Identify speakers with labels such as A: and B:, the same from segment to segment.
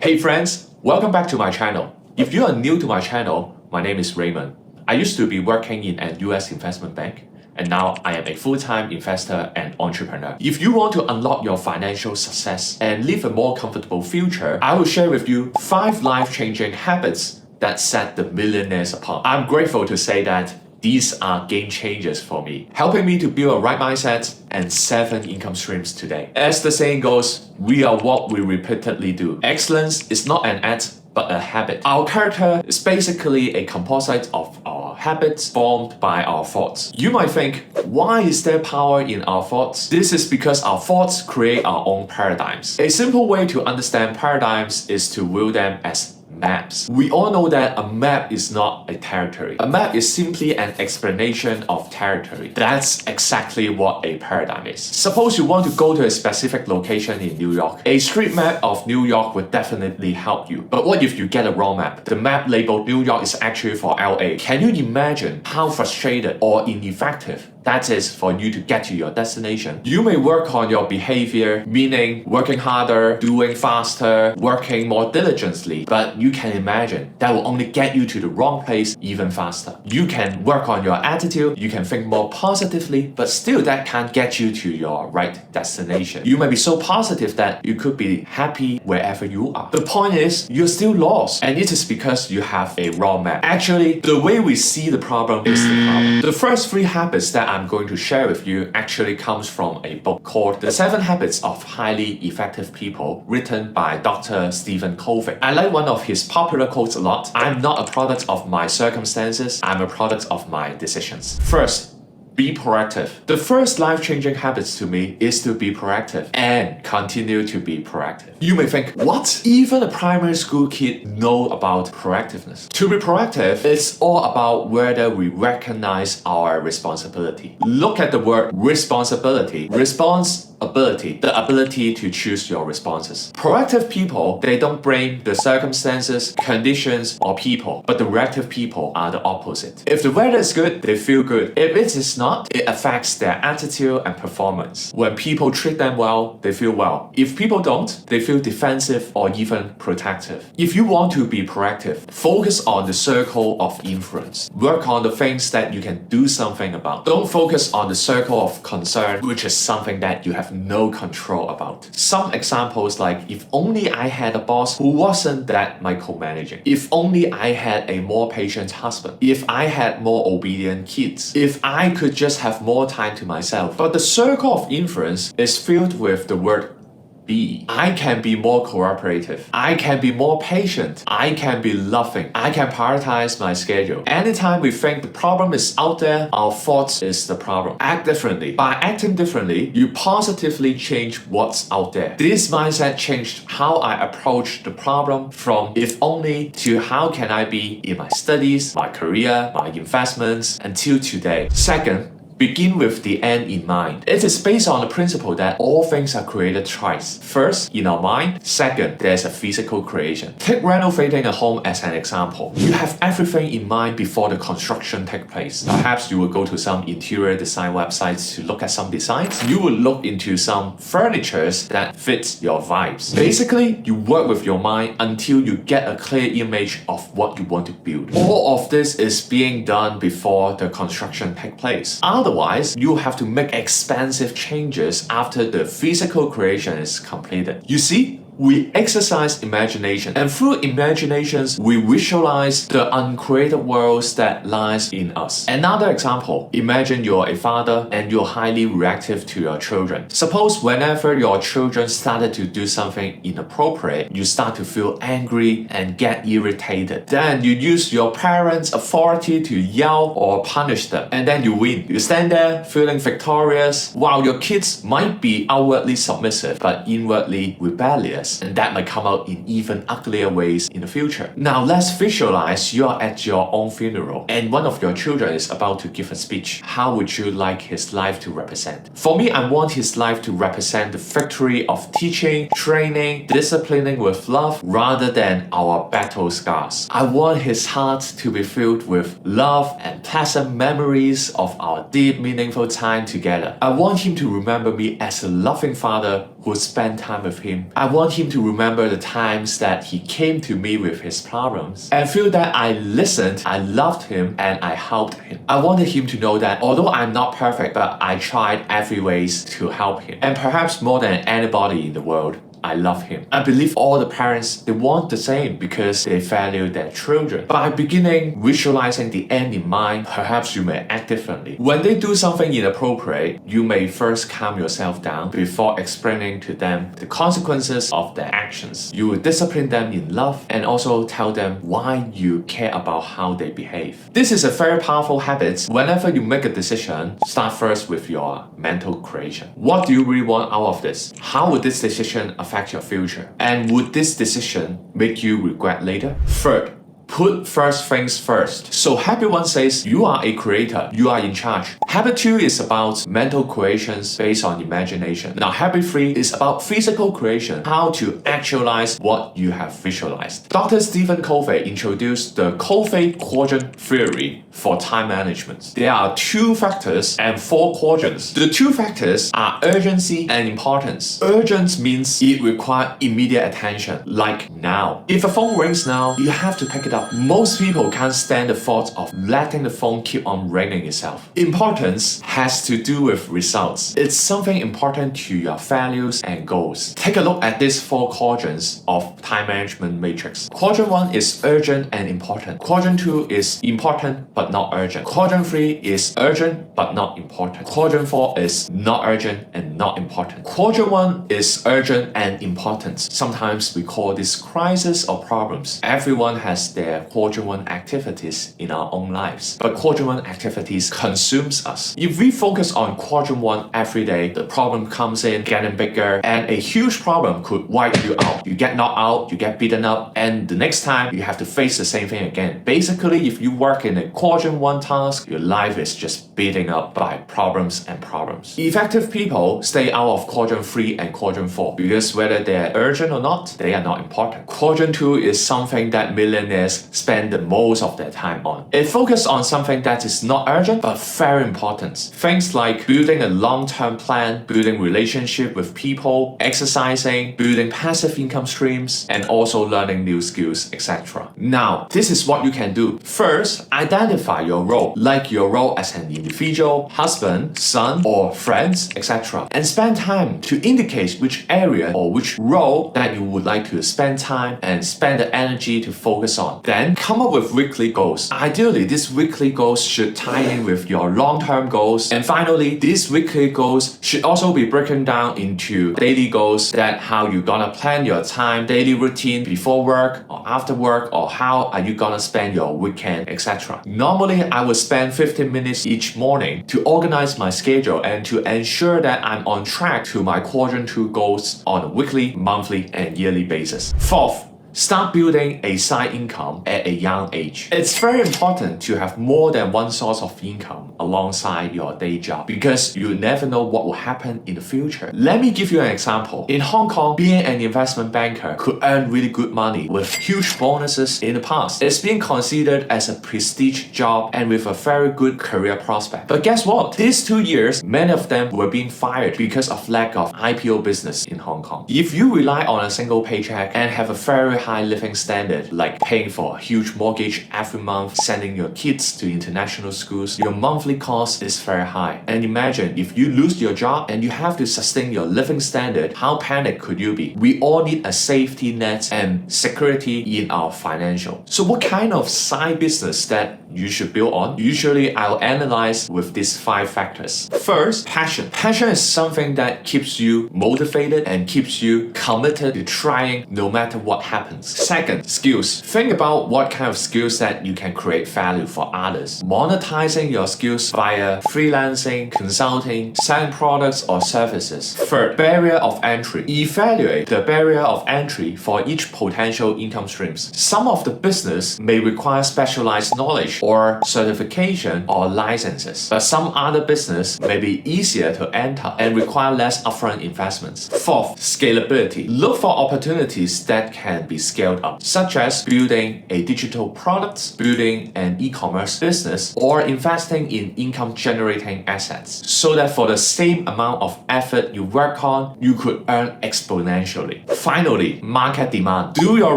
A: Hey friends, welcome back to my channel. If you are new to my channel, my name is Raymond. I used to be working in an US investment bank, and now I am a full-time investor and entrepreneur. If you want to unlock your financial success and live a more comfortable future, I will share with you 5 life-changing habits that set the millionaires apart. I'm grateful to say that these are game changers for me, helping me to build a right mindset and 7 income streams today. As the saying goes, we are what we repeatedly do. Excellence is not an act, but a habit. Our character is basically a composite of our habits formed by our thoughts. You might think, why is there power in our thoughts? This is because our thoughts create our own paradigms. A simple way to understand paradigms is to view them as maps. We all know that a map is not a territory. A map is simply an explanation of territory. That's exactly what a paradigm is. Suppose you want to go to a specific location in New York. A street map of New York would definitely help you. But what if you get a wrong map? The map labeled New York is actually for LA. Can you imagine how frustrated or ineffective that is for you to get to your destination? You may work on your behavior, meaning working harder, doing faster, working more diligently, but you can imagine that will only get you to the wrong place even faster. You can work on your attitude, you can think more positively, but still that can't get you to your right destination. You may be so positive that you could be happy wherever you are. The point is, you're still lost, and it is because you have a wrong map. Actually, the way we see the problem is the problem. The first 3 habits that I'm going to share with you actually comes from a book called The 7 Habits of Highly Effective People, written by Dr. Stephen Covey. I like one of his popular quotes a lot. I'm not a product of my circumstances, I'm a product of my decisions. First, be proactive. The first life-changing habits to me is to be proactive and continue to be proactive. You may think, what? Even a primary school kid know about proactiveness. To be proactive, it's all about whether we recognize our responsibility. Look at the word responsibility. Responsibility, the ability to choose your responses. Proactive people, they don't blame the circumstances, conditions, or people, but the reactive people are the opposite. If the weather is good, they feel good. If it is not, it affects their attitude and performance. When people treat them well, they feel well. If people don't, they feel defensive or even protective. If you want to be proactive, focus on the circle of influence. Work on the things that you can do something about. Don't focus on the circle of concern, which is something that you have no control about. Some examples like, if only I had a boss who wasn't that micromanaging. If only I had a more patient husband. If I had more obedient kids. If I could just have more time to myself. But the circle of influence is filled with the word be. I can be more cooperative. I can be more patient. I can be loving. I can prioritize my schedule. Anytime we think the problem is out there, our thoughts is the problem. Act differently. By acting differently, you positively change what's out there. This mindset changed how I approach the problem from if only to how can I be in my studies, my career, my investments until today. Second, begin with the end in mind. It is based on the principle that all things are created twice. First, in our mind. Second, there's a physical creation. Take renovating a home as an example. You have everything in mind before the construction takes place. Perhaps you will go to some interior design websites to look at some designs. You will look into some furnitures that fits your vibes. Basically, you work with your mind until you get a clear image of what you want to build. All of this is being done before the construction takes place. Otherwise, you have to make expensive changes after the physical creation is completed. You see, we exercise imagination, and through imaginations, we visualize the uncreated worlds that lies in us. Another example, imagine you're a father and you're highly reactive to your children. Suppose whenever your children started to do something inappropriate, you start to feel angry and get irritated. Then you use your parents' authority to yell or punish them, and then you win. You stand there feeling victorious, while your kids might be outwardly submissive but inwardly rebellious. And that might come out in even uglier ways in the future. Now let's visualize you're at your own funeral and one of your children is about to give a speech. How would you like his life to represent? For me, I want his life to represent the victory of teaching, training, disciplining with love rather than our battle scars. I want his heart to be filled with love and pleasant memories of our deep, meaningful time together. I want him to remember me as a loving father who spend time with him. I want him to remember the times that he came to me with his problems and feel that I listened, I loved him, and I helped him. I wanted him to know that although I'm not perfect, but I tried every ways to help him. And perhaps more than anybody in the world, I love him. I believe all the parents, they want the same because they value their children. By beginning visualizing the end in mind, perhaps you may act differently. When they do something inappropriate, you may first calm yourself down before explaining to them the consequences of their actions. You will discipline them in love and also tell them why you care about how they behave. This is a very powerful habit. Whenever you make a decision, start first with your mental creation. What do you really want out of this? How would this decision affect your future? And would this decision make you regret later? Third, put first things first. So habit 1 says you are a creator, you are in charge. Habit 2 is about mental creations based on imagination. Now habit 3 is about physical creation, how to actualize what you have visualized. Dr. Stephen Covey introduced the Covey quadrant theory for time management. There are 2 factors and 4 quadrants. The 2 factors are urgency and importance. Urgent means it requires immediate attention, like now. If a phone rings now, you have to pick it up. Most people can't stand the thought of letting the phone keep on ringing itself. Importance has to do with results. It's something important to your values and goals. Take a look at these 4 quadrants of time management matrix. Quadrant 1 is urgent and important. Quadrant 2 is important but not urgent. Quadrant 3 is urgent but not important. Quadrant 4 is not urgent and not important. Quadrant 1 is urgent and important. Sometimes we call this crisis or problems. Everyone has their quadrant 1 activities in our own lives, but quadrant 1 activities consumes us. If we focus on quadrant 1 every day, the problem comes in, getting bigger, and a huge problem could wipe you out. You get knocked out, you get beaten up, and the next time you have to face the same thing again. Basically, if you work in a quadrant 1 task, your life is just beaten up by problems and problems. Effective people stay out of quadrant 3 and quadrant 4 because whether they're urgent or not, they are not important. Quadrant 2 is something that millionaires spend the most of their time on. It focuses on something that is not urgent but very important. Things like building a long-term plan, building relationship with people, exercising, building passive income streams, and also learning new skills, etc. Now, this is what you can do. First, identify your role, like your role as an individual, husband, son, or friends, etc. And spend time to indicate which area or which role that you would like to spend time and spend the energy to focus on. Then come up with weekly goals. Ideally, these weekly goals should tie in with your long-term goals. And finally, these weekly goals should also be broken down into daily goals, that how you're gonna plan your time, daily routine before work or after work, or how are you gonna spend your weekend, etc. Normally, I would spend 15 minutes each morning to organize my schedule and to ensure that I'm on track to my quadrant 2 goals on a weekly, monthly, and yearly basis. Fourth, start building a side income at a young age. It's very important to have more than one source of income alongside your day job because you never know what will happen in the future. Let me give you an example. In Hong Kong, being an investment banker could earn really good money with huge bonuses in the past. It's being considered as a prestige job and with a very good career prospect. But guess what? These 2 years, many of them were being fired because of lack of IPO business in Hong Kong. If you rely on a single paycheck and have a very high living standard, like paying for a huge mortgage every month, sending your kids to international schools, your monthly cost is very high. And imagine if you lose your job and you have to sustain your living standard, how panicked could you be? We all need a safety net and security in our financial. So what kind of side business that you should build on? Usually I'll analyze with these 5 factors. First, passion. Passion is something that keeps you motivated and keeps you committed to trying no matter what happens. Second, skills. Think about what kind of skills that you can create value for others. Monetizing your skills via freelancing, consulting, selling products or services. Third, barrier of entry. Evaluate the barrier of entry for each potential income streams. Some of the business may require specialized knowledge or certification or licenses, but some other business may be easier to enter and require less upfront investments. Fourth, scalability. Look for opportunities that can be scaled up, such as building a digital product, building an e-commerce business, or investing in income-generating assets, so that for the same amount of effort you work on, you could earn exponentially. Finally, market demand. Do your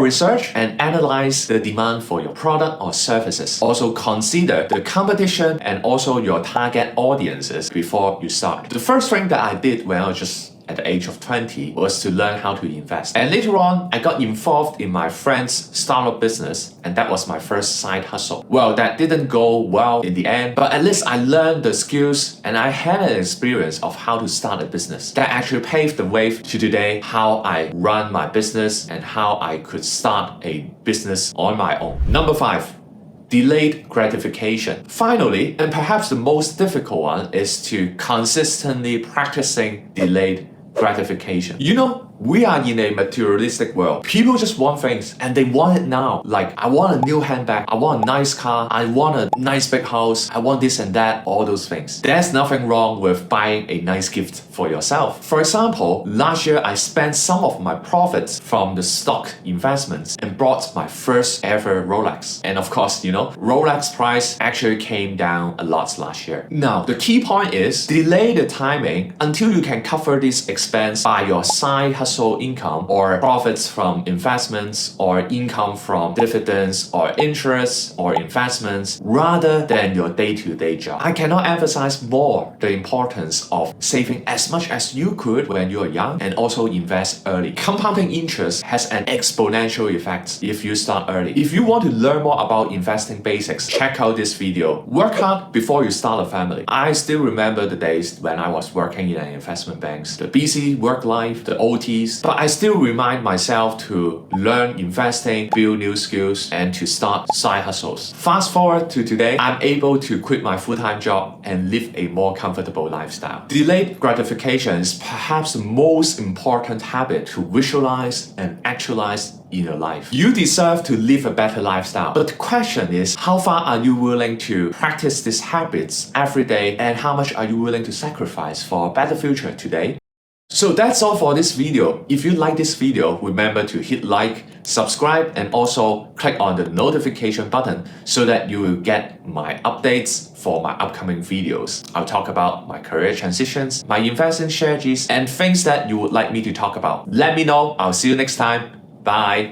A: research and analyze the demand for your product or services. Also consider the competition and also your target audiences before you start. The first thing that I did when I was just at the age of 20 was to learn how to invest. And later on, I got involved in my friend's startup business, and that was my first side hustle. Well, that didn't go well in the end, but at least I learned the skills and I had an experience of how to start a business. That actually paved the way to today, how I run my business and how I could start a business on my own. Number 5. Delayed gratification. Finally, and perhaps the most difficult one, is to consistently practicing delayed gratification. You know, we are in a materialistic world. People just want things and they want it now. Like, I want a new handbag, I want a nice car, I want a nice big house, I want this and that, all those things. There's nothing wrong with buying a nice gift for yourself. For example, last year I spent some of my profits from the stock investments and bought my first ever Rolex. And of course, you know, Rolex price actually came down a lot last year. Now, the key point is delay the timing until you can cover this expense by your side hustle income or profits from investments or income from dividends or interest or investments rather than your day-to-day job. I cannot emphasize more the importance of saving as much as you could when you are young and also invest early. Compounding interest has an exponential effect if you start early. If you want to learn more about investing basics, check out this video. Work hard before you start a family. I still remember the days when I was working in an investment bank, the busy work life, the OTs, but I still remind myself to learn investing, build new skills, and to start side hustles. Fast forward to today, I'm able to quit my full-time job and live a more comfortable lifestyle. Delayed gratification is perhaps the most important habit to visualize and actualize in your life. You deserve to live a better lifestyle. But the question is, how far are you willing to practice these habits every day, and how much are you willing to sacrifice for a better future today? So that's all for this video. If you like this video, remember to hit like, subscribe, and also click on the notification button so that you will get my updates for my upcoming videos. I'll talk about my career transitions, my investing strategies, and things that you would like me to talk about. Let me know. I'll see you next time. Bye.